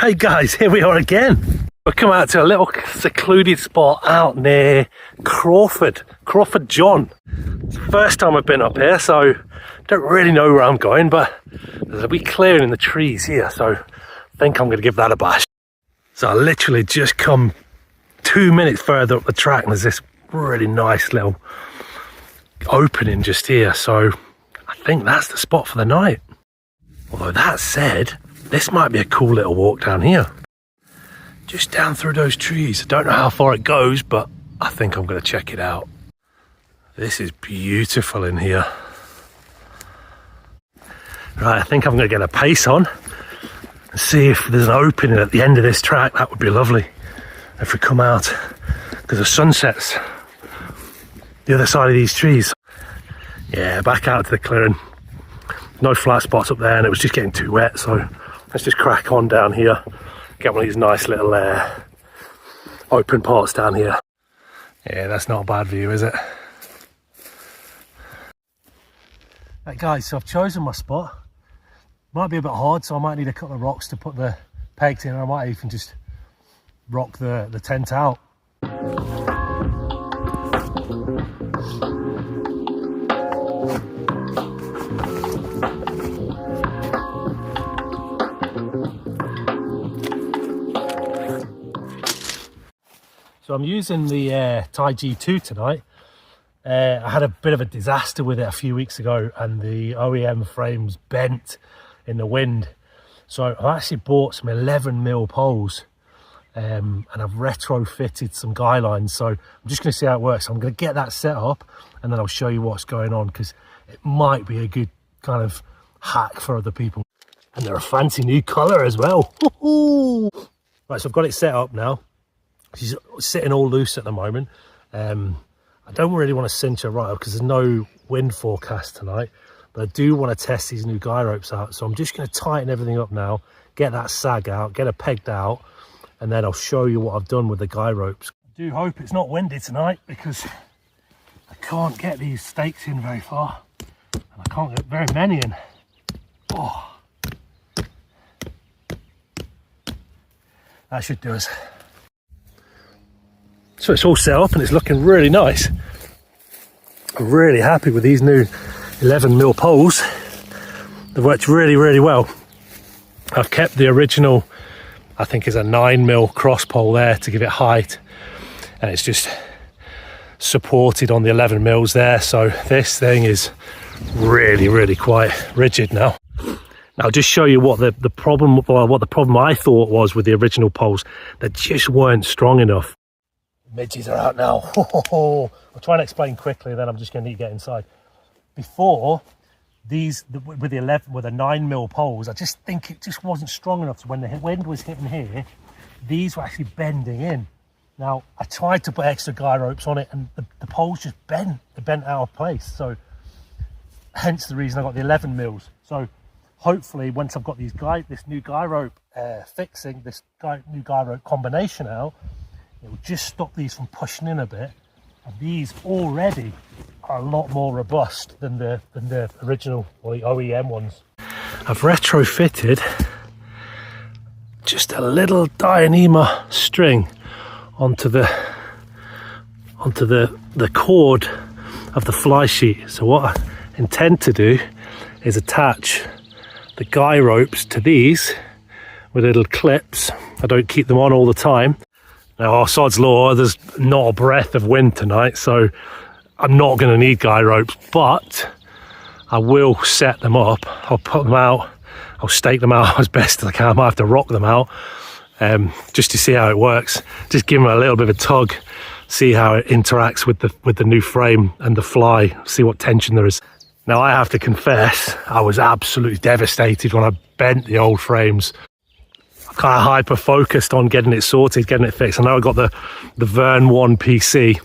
Hey guys, here we are again. We've come out to a little secluded spot out near Crawfordjohn. It's the first time I've been up here, so don't really know where I'm going, but there's a wee clearing in the trees here, so I think I'm going to give that a bash. So I literally just come 2 minutes further up the track and there's this really nice little opening just here, so I think that's the spot for the night. Although that said, this might be a cool little walk down here. Just down through those trees. I don't know how far it goes, but I think I'm going to check it out. This is beautiful in here. Right, I think I'm going to get a pace on and see if there's an opening at the end of this track. That would be lovely if we come out, because the sun sets the other side of these trees. Yeah, back out to the clearing. No flat spots up there and it was just getting too wet, so let's just crack on down here. Get one of these nice little open parts down here. Yeah, that's not a bad view, is it? Right guys, so I've chosen my spot. Might be a bit hard, so I might need a couple of rocks to put the pegs in, or I might even just rock the tent out. So I'm using the Thai G2 tonight. I had a bit of a disaster with it a few weeks ago and the OEM frames bent in the wind. So I actually bought some 11mm poles and I've retrofitted some guy lines. So I'm just going to see how it works. I'm going to get that set up and then I'll show you what's going on, because it might be a good kind of hack for other people. And they're a fancy new colour as well. Right, so I've got it set up now. She's sitting all loose at the moment. I don't really want to cinch her right up because there's no wind forecast tonight, but I do want to test these new guy ropes out. So I'm just going to tighten everything up now, get that sag out, get her pegged out, and then I'll show you what I've done with the guy ropes. I do hope it's not windy tonight because I can't get these stakes in very far and I can't get very many in. Oh, that should do us. So it's all set up and it's looking really nice. I'm really happy with these new 11mm poles. They've worked really, really well. I've kept the original, I think is a 9mm cross pole there to give it height. And it's just supported on the 11mm there. So this thing is really, really quite rigid now. Now I'll just show you what the problem I thought was with the original poles. They just weren't strong enough. Midges are out now. I'll try and explain quickly, then I'm just going to need to get inside. Before, these with the 9mm poles, I just think it just wasn't strong enough. So when the wind was hitting here, these were actually bending in. Now I tried to put extra guy ropes on it, and the poles just bent. They bent out of place. So hence the reason I got the 11mm. So hopefully, once I've got this new guy rope fixing, this new guy rope combination out, it will just stop these from pushing in a bit, and these already are a lot more robust than the original or the OEM ones. I've retrofitted just a little Dyneema string onto the cord of the fly sheet. So what I intend to do is attach the guy ropes to these with little clips. I don't keep them on all the time. Now, sod's law, there's not a breath of wind tonight, so I'm not going to need guy ropes, but I will set them up. I'll put them out, I'll stake them out as best as I can. I might have to rock them out just to see how it works. Just give them a little bit of a tug, see how it interacts with the new frame and the fly, see what tension there is. Now, I have to confess, I was absolutely devastated when I bent the old frames. Kind of hyper focused on getting it sorted, getting it fixed. I know I got the Vern 1 PC,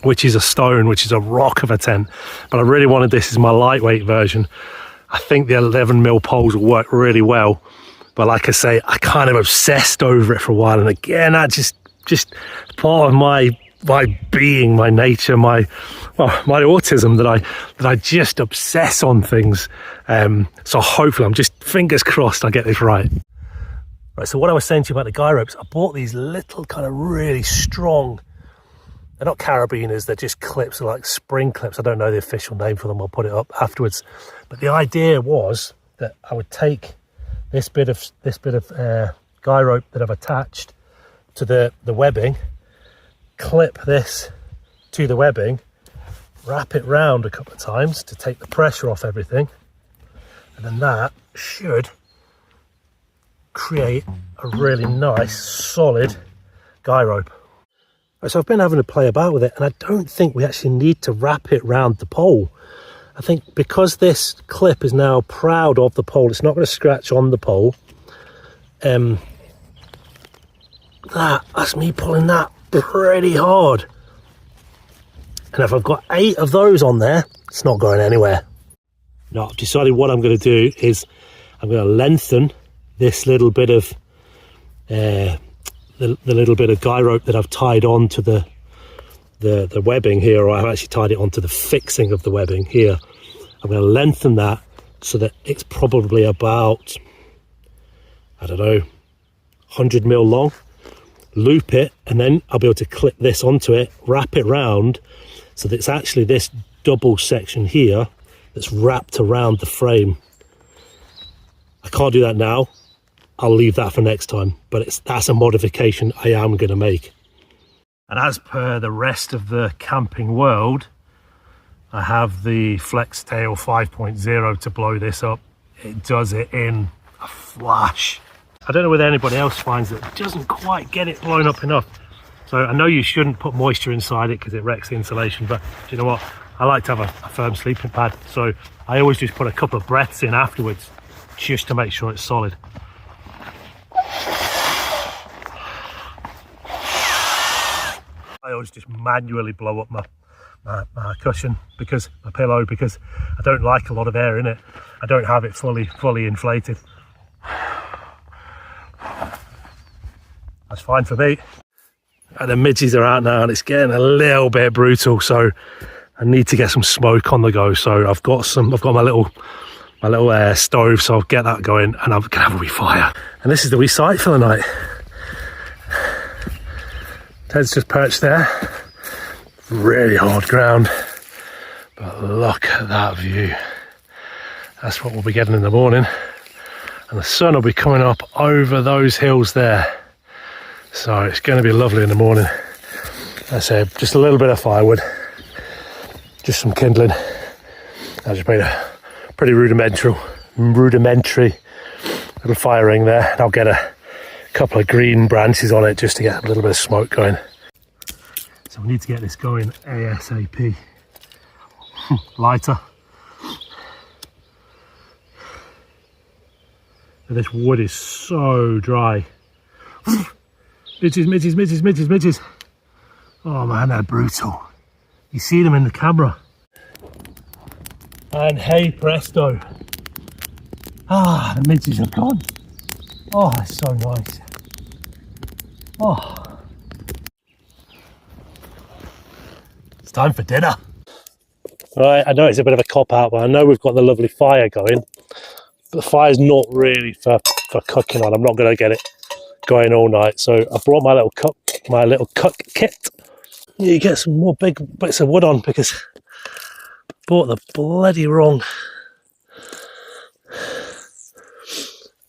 which is a stone, which is a rock of a tent, but I really wanted this as my lightweight version. I think the 11mm poles will work really well, but like I say, I kind of obsessed over it for a while, and again, that just part of my being, my nature, my autism, that I just obsess on things. So hopefully, I'm just fingers crossed I get this right. Right, so what I was saying to you about the guy ropes, I bought these little kind of really strong, they're not carabiners, they're just clips, they're like spring clips. I don't know the official name for them, I'll put it up afterwards. But the idea was that I would take this bit of guy rope that I've attached to the webbing, clip this to the webbing, wrap it round a couple of times to take the pressure off everything, and then that should create a really nice solid guy rope. Right, so I've been having to play about with it, and I don't think we actually need to wrap it round the pole. I think because this clip is now proud of the pole, it's not going to scratch on the pole. That's me pulling that pretty hard. And if I've got 8 of those on there, it's not going anywhere. Now, I've decided what I'm going to do is I'm going to lengthen this little bit of the little bit of guy rope that I've tied on to the webbing here, or I've actually tied it onto the fixing of the webbing here. I'm going to lengthen that so that it's probably about, I don't know, 100 mil long. Loop it, and then I'll be able to clip this onto it, wrap it round, so that it's actually this double section here that's wrapped around the frame. I can't do that now. I'll leave that for next time, but that's a modification I am going to make. And as per the rest of the camping world, I have the Flex Tail 5.0 to blow this up. It does it in a flash. I don't know whether anybody else finds that it doesn't quite get it blown up enough. So I know you shouldn't put moisture inside it because it wrecks the insulation, but do you know what? I like to have a firm sleeping pad, so I always just put a couple of breaths in afterwards just to make sure it's solid. I always just manually blow up my cushion, because my pillow, because I don't like a lot of air in it. I don't have it fully inflated. That's fine for me. And the midges are out now, and it's getting a little bit brutal, so I need to get some smoke on the go. So I've got my little stove, so I'll get that going, and I'm gonna have a wee fire. And this is the wee site for the night. Ted's just perched there. Really hard ground, but look at that view. That's what we'll be getting in the morning, and the sun will be coming up over those hills there. So it's going to be lovely in the morning. I said, just a little bit of firewood, just some kindling. I just made a pretty rudimentary little fire ring there, and I'll get a couple of green branches on it just to get a little bit of smoke going. So we need to get this going ASAP. Lighter. And this wood is so dry. Midges. Oh man, they're brutal. You see them in the camera. And hey presto. The midges are gone. Oh, it's so nice. Oh. It's time for dinner. Right, I know it's a bit of a cop-out, but I know we've got the lovely fire going. But the fire's not really for cooking on. I'm not going to get it going all night, so I brought my little cook kit. You get some more big bits of wood on, because I bought the bloody wrong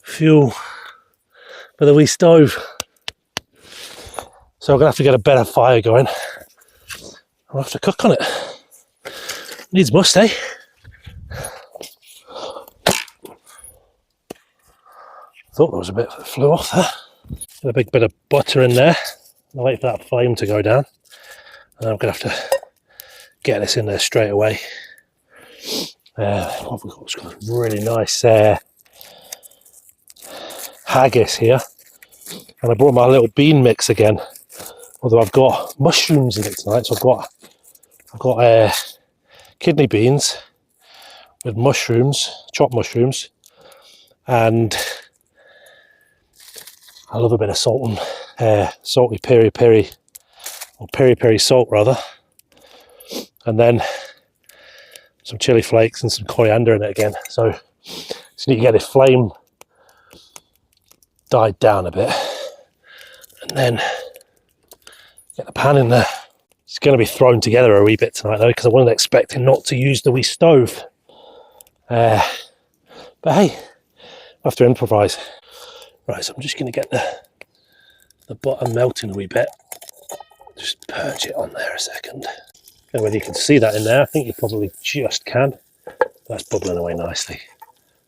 fuel for the wee stove, so I'm gonna have to get a better fire going. I'll have to cook on it. Needs must, eh? Thought there was a bit that flew off there. Got a big bit of butter in there. I'll wait for that flame to go down, and I'm going to have to get this in there straight away. What have we got? It's got a really nice haggis here, and I brought my little bean mix again. Although I've got mushrooms in it tonight, so I've got kidney beans with mushrooms, chopped mushrooms, and I love a bit of salt and salty peri-peri, or peri-peri salt rather, and then some chili flakes and some coriander in it again. So just need to get this flame died down a bit, and then get the pan in there. It's going to be thrown together a wee bit tonight though, because I wasn't expecting not to use the wee stove. But hey, I have to improvise. Right, so I'm just going to get the bottom melting a wee bit. Just perch it on there a second. I don't know whether you can see that in there. I think you probably just can. That's bubbling away nicely.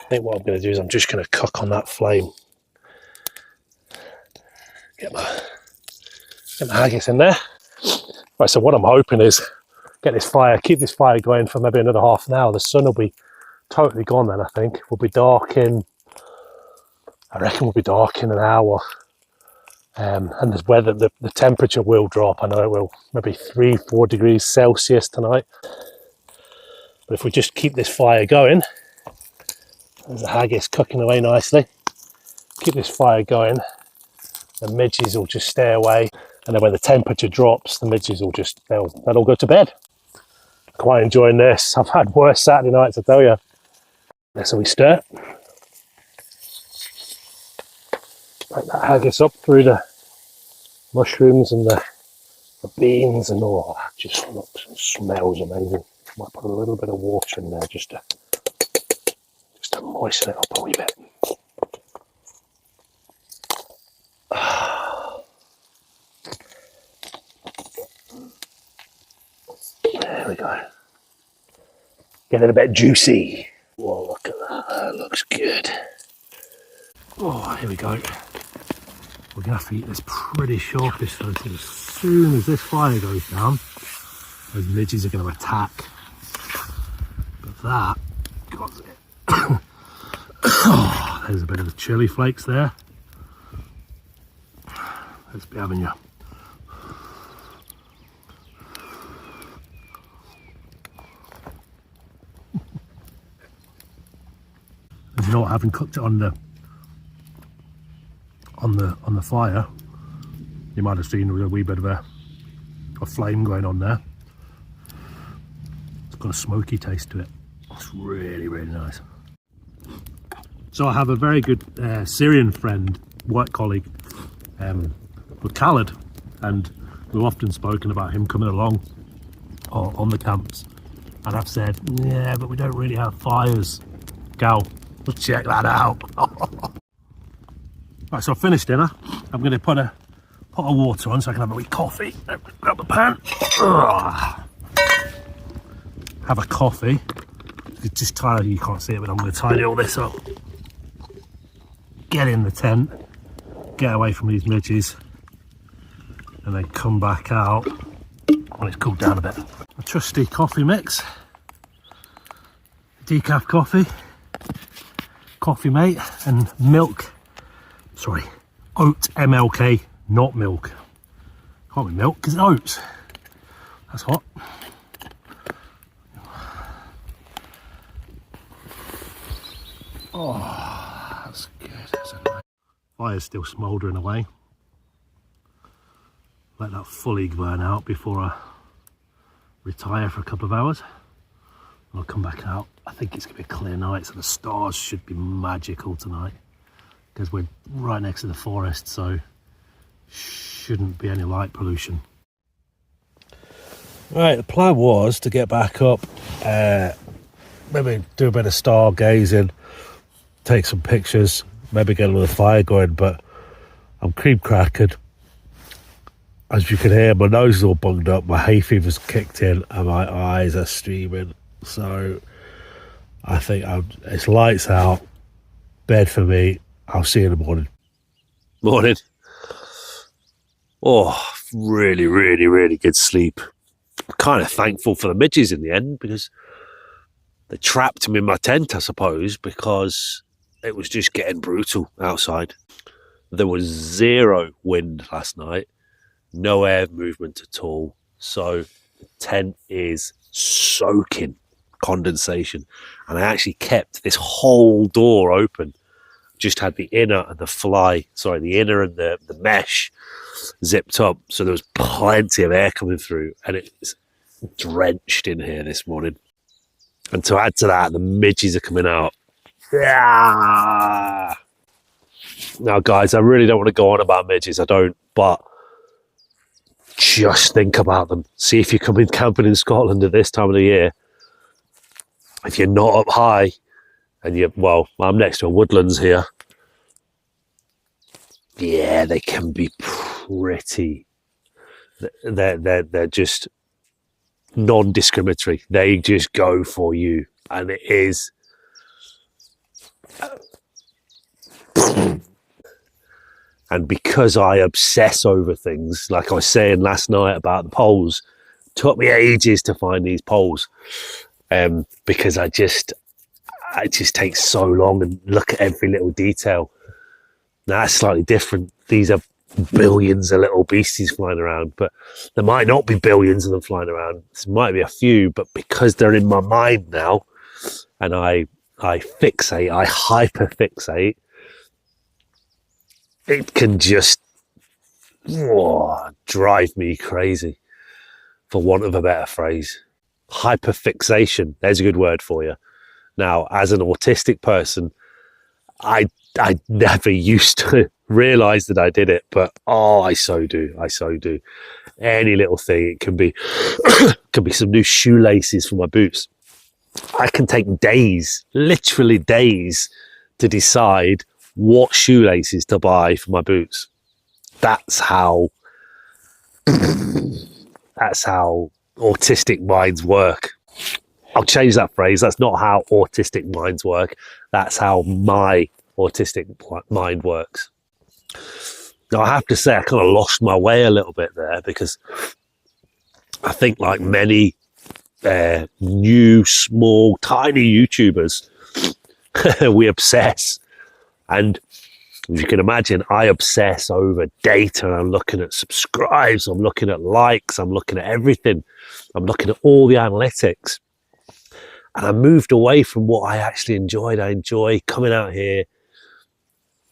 I think what I'm going to do is I'm just going to cook on that flame. Get my haggis in there. Right, so what I'm hoping is get this fire, keep this fire going for maybe another half an hour. The sun will be totally gone then, I think. We'll be dark in, I reckon we'll be dark in an hour. And the weather, the temperature will drop. I know it will, maybe 3-4 degrees Celsius tonight. But if we just keep this fire going, there's the haggis cooking away nicely. Keep this fire going, the midges will just stay away. And then when the temperature drops, the midges will just, they'll all go to bed. Quite enjoying this. I've had worse Saturday nights, I tell you. So we stir. Like that haggis up through the mushrooms and the beans and all that. Just looks and smells amazing. Might put a little bit of water in there just to moisten it up a wee bit. There we go. Get it a bit juicy. Whoa, look at that. That looks good. Oh, here we go. We're going to have to eat this pretty sharpish though, so as soon as this fire goes down, those midges are going to attack. But that, got it. Oh, there's a bit of the chili flakes there. Let's be having you. And you know what, having cooked it on the fire, you might have seen a wee bit of a flame going on there. It's got a smoky taste to it. It's really, really nice. So I have a very good Syrian friend, work colleague, with Khaled, and we've often spoken about him coming along on the camps, and I've said, yeah, but we don't really have fires. Gal, let's check that out. Right, so I've finished dinner. I'm going to put a pot of water on so I can have a wee coffee. Grab the pan. Ugh. Have a coffee. It's just tired, you can't see it, but I'm going to tidy all this up. Get in the tent. Get away from these midges. And then come back out when it's cooled down a bit. A trusty coffee mix. Decaf coffee. Coffee mate and milk. Sorry, oat MLK, not milk. Can't be milk because it's oats. That's hot. Oh, that's good. That's a nice. Fire's still smouldering away. Let that fully burn out before I retire for a couple of hours. I'll come back out. I think it's going to be a clear night, so the stars should be magical tonight. Because we're right next to the forest, so shouldn't be any light pollution. Right, the plan was to get back up, maybe do a bit of stargazing, take some pictures, maybe get a little fire going, but I'm cream crackered. As you can hear, my nose is all bunged up, my hay fever's kicked in, and my eyes are streaming. So I think it's lights out, bed for me. I'll see you in the morning. Morning. Oh, really, really, really good sleep. I'm kind of thankful for the midges in the end because they trapped me in my tent, I suppose, because it was just getting brutal outside. There was zero wind last night, no air movement at all. So the tent is soaking condensation. And I actually kept this whole door open. Just had the inner and the inner and the mesh zipped up, so there was plenty of air coming through, and it's drenched in here this morning. And to add to that, the midges are coming out. Yeah. Now, guys, I really don't want to go on about midges. I don't, but just think about them. See if you're coming camping in Scotland at this time of the year. If you're not up high, and I'm next to a woodlands here. Yeah, they can be pretty. They're just non-discriminatory. They just go for you, and it is. And because I obsess over things, like I was saying last night about the poles, it took me ages to find these poles, because it just takes so long and look at every little detail. Now that's slightly different. These are billions of little beasties flying around, but there might not be billions of them flying around. There might be a few, but because they're in my mind now, and I fixate, I hyperfixate, it can just drive me crazy, for want of a better phrase. Hyperfixation, there's a good word for you. Now, as an autistic person, I never used to realise that I did it, but I so do. Any little thing, it can be can be some new shoelaces for my boots. I can take days, literally days, to decide what shoelaces to buy for my boots. That's how autistic minds work. I'll change that phrase. That's not how autistic minds work. That's how my autistic mind works. Now, I have to say, I kind of lost my way a little bit there, because I think, like many new, small, tiny YouTubers, we obsess. And as you can imagine, I obsess over data. I'm looking at subscribes, I'm looking at likes, I'm looking at everything. I'm looking at all the analytics. And I moved away from what I actually enjoyed. I enjoy coming out here,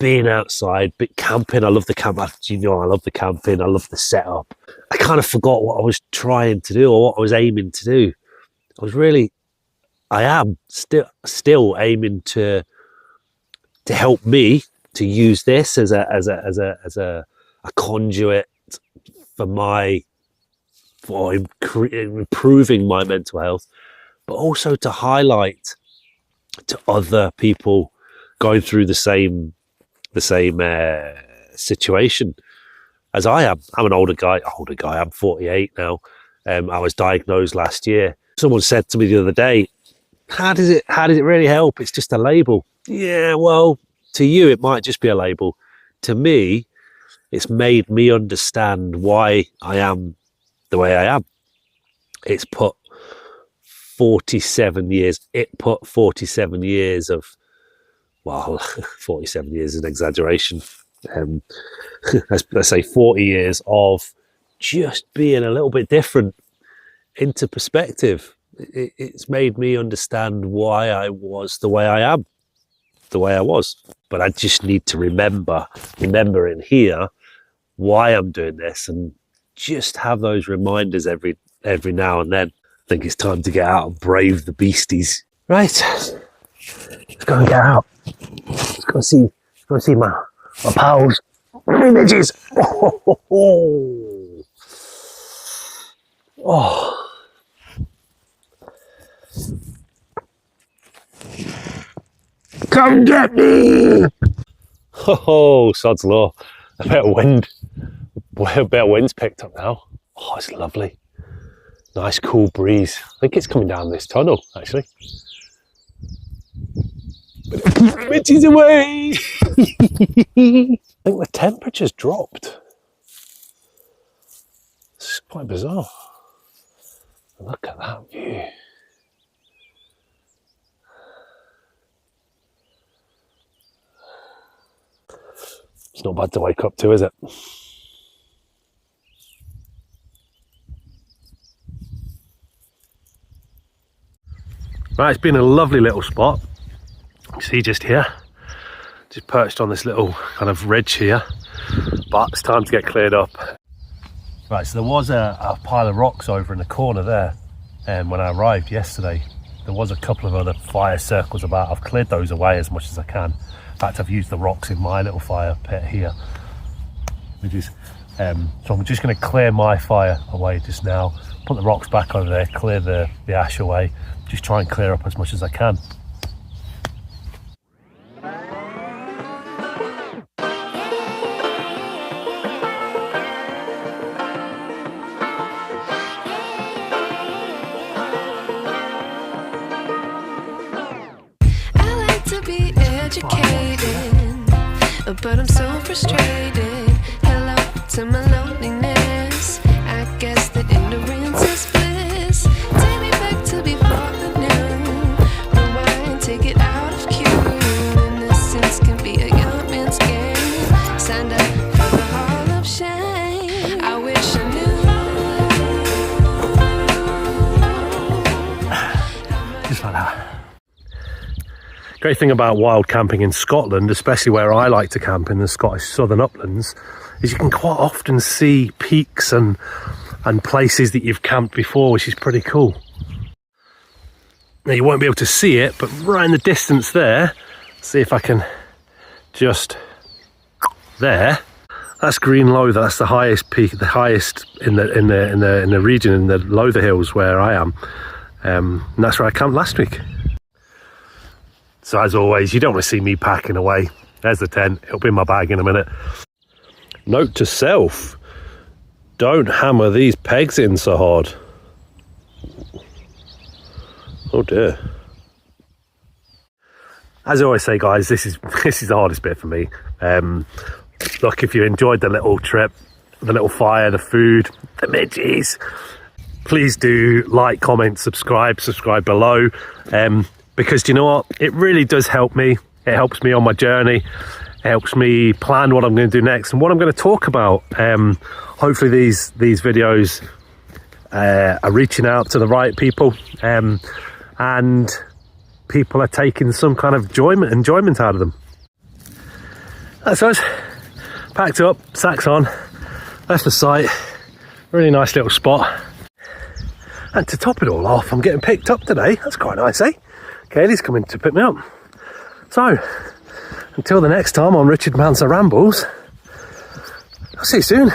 being outside, but camping. I love the camp. I love the camping. I love the setup. I kind of forgot what I was trying to do, or what I was aiming to do. I am still aiming to help me to use this as a conduit for improving my mental health, but also to highlight to other people going through the same situation as I am. I'm an older guy. I'm 48 now. I was diagnosed last year. Someone said to me the other day, how does it really help? It's just a label. Yeah, well, to you, it might just be a label. To me, it's made me understand why I am the way I am. It put 47 years of, well, 47 years is an exaggeration. Let's say 40 years of just being a little bit different into perspective. It's made me understand why I was the way I am, the way I was. But I just need to remember in here why I'm doing this, and just have those reminders every now and then. I think it's time to get out and brave the beasties. Right, let's go and get out. Let's go see my pals, my midges. Oh. Come get me! Oh, sod's law. A bit of wind's picked up now. Oh, it's lovely. Nice cool breeze. I think it's coming down this tunnel, actually. Midges away! I think the temperature's dropped. It's quite bizarre. Look at that view. It's not bad to wake up to, is it? Right, it's been a lovely little spot. You see just here, just perched on this little kind of ridge here, but it's time to get cleared up. Right, so there was a pile of rocks over in the corner there, and when I arrived yesterday, there was a couple of other fire circles about. I've cleared those away as much as I can. In fact, I've used the rocks in my little fire pit here, which is so I'm just going to clear my fire away just now, put the rocks back over there, clear the ash away, just try and clear up as much as I can. But I'm so frustrated. Hello to my loneliness. I guess that ignorance is bliss. Take me back to before I knew. Rewind, take it out of cue. Innocence can be a young man's game. Signed up for the hall of shame. I wish I knew. Just like that. Great thing about wild camping in Scotland, especially where I like to camp in the Scottish southern uplands, is you can quite often see peaks and places that you've camped before, which is pretty cool. Now you won't be able to see it, but right in the distance there, see if I can just there. That's Green Lowther. That's the highest peak, the highest in the region, in the Lowther Hills where I am, and that's where I camped last week. So as always, you don't want to see me packing away. There's the tent, it'll be in my bag in a minute. Note to self, don't hammer these pegs in so hard. Oh dear. As I always say, guys, this is the hardest bit for me. Look, if you enjoyed the little trip, the little fire, the food, the midges, please do like, comment, subscribe below. Because do you know what? It really does help me. It helps me on my journey. It helps me plan what I'm going to do next and what I'm going to talk about. Hopefully these videos are reaching out to the right people, and people are taking some kind of enjoyment out of them. That's us. Packed up, sacks on, left the site. Really nice little spot. And to top it all off, I'm getting picked up today. That's quite nice, eh? Kaylee's coming to pick me up. So, until the next time on Richard Manser Rambles, I'll see you soon.